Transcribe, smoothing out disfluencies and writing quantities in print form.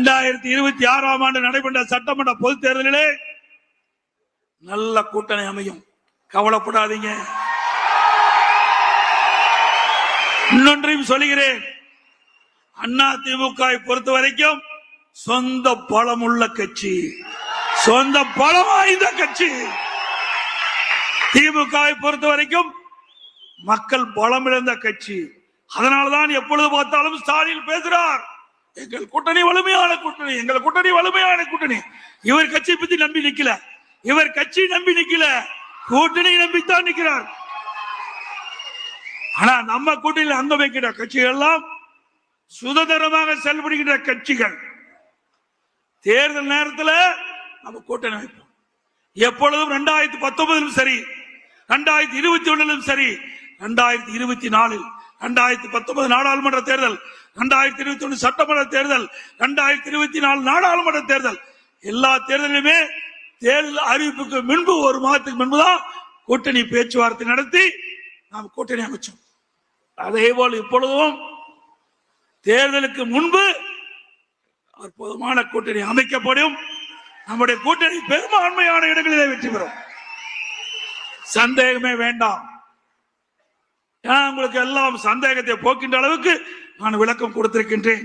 2026 நடைபெற்ற சட்டமன்ற பொதுத் தேர்தலிலே நல்ல கூட்டணி அமையும், கவலைப்படாதீங்க. இன்னொன்றையும் சொல்கிறேன், அதிமுக பொறுத்த வரைக்கும் சொந்த பலம் உள்ள கட்சி, சொந்த பலம் வாய்ந்த கட்சி. திமுக பொறுத்த வரைக்கும் மக்கள் பலம் இழந்த கட்சி. அதனால்தான் எப்பொழுது பார்த்தாலும் ஸ்டாலின் பேசுறார், எங்கள் கூட்டணி வலிமையான கூட்டணி, எங்கள் கூட்டணி வலிமையான கூட்டணி. இவர் கட்சி பத்தி நம்பி நிக்கல, இவர் கட்சி நம்பி நிக்கல, கூட்டணி நம்பித்தான் நிக்கிறார். ஆனா நம்ம கூட்டணியில் அங்க வைக்கிற கட்சிகள் எல்லாம் சுதந்திரமாக செயல்படுகின்ற கட்சிகள். தேர்தல் நேரத்தில் நம்ம கூட்டணி வைப்போம். எப்பொழுதும் 2019 சரி, 2021 சரி, 2024, 2019 நாடாளுமன்ற தேர்தல், 2021 சட்டமன்ற தேர்தல், 2024 நாடாளுமன்ற தேர்தல், எல்லா தேர்தலிலுமே தேர்தல் அறிவிப்புக்கு முன்பு ஒரு மாதத்துக்கு முன்புதான் கூட்டணி பேச்சுவார்த்தை நடத்தி நாம் கூட்டணி அமைச்சோம். அதே போல் இப்பொழுதும் தேர்தலுக்கு முன்பு அற்புதமான கூட்டணி அமைக்கப்படும். நம்முடைய கூட்டணி பெரும்பான்மையான இடங்களிலே வெற்றி பெறும், சந்தேகமே வேண்டாம். உங்களுக்கு எல்லாம் சந்தேகத்தை போக்கின்ற அளவுக்கு நான் விளக்கம் கொடுத்திருக்கின்றேன்.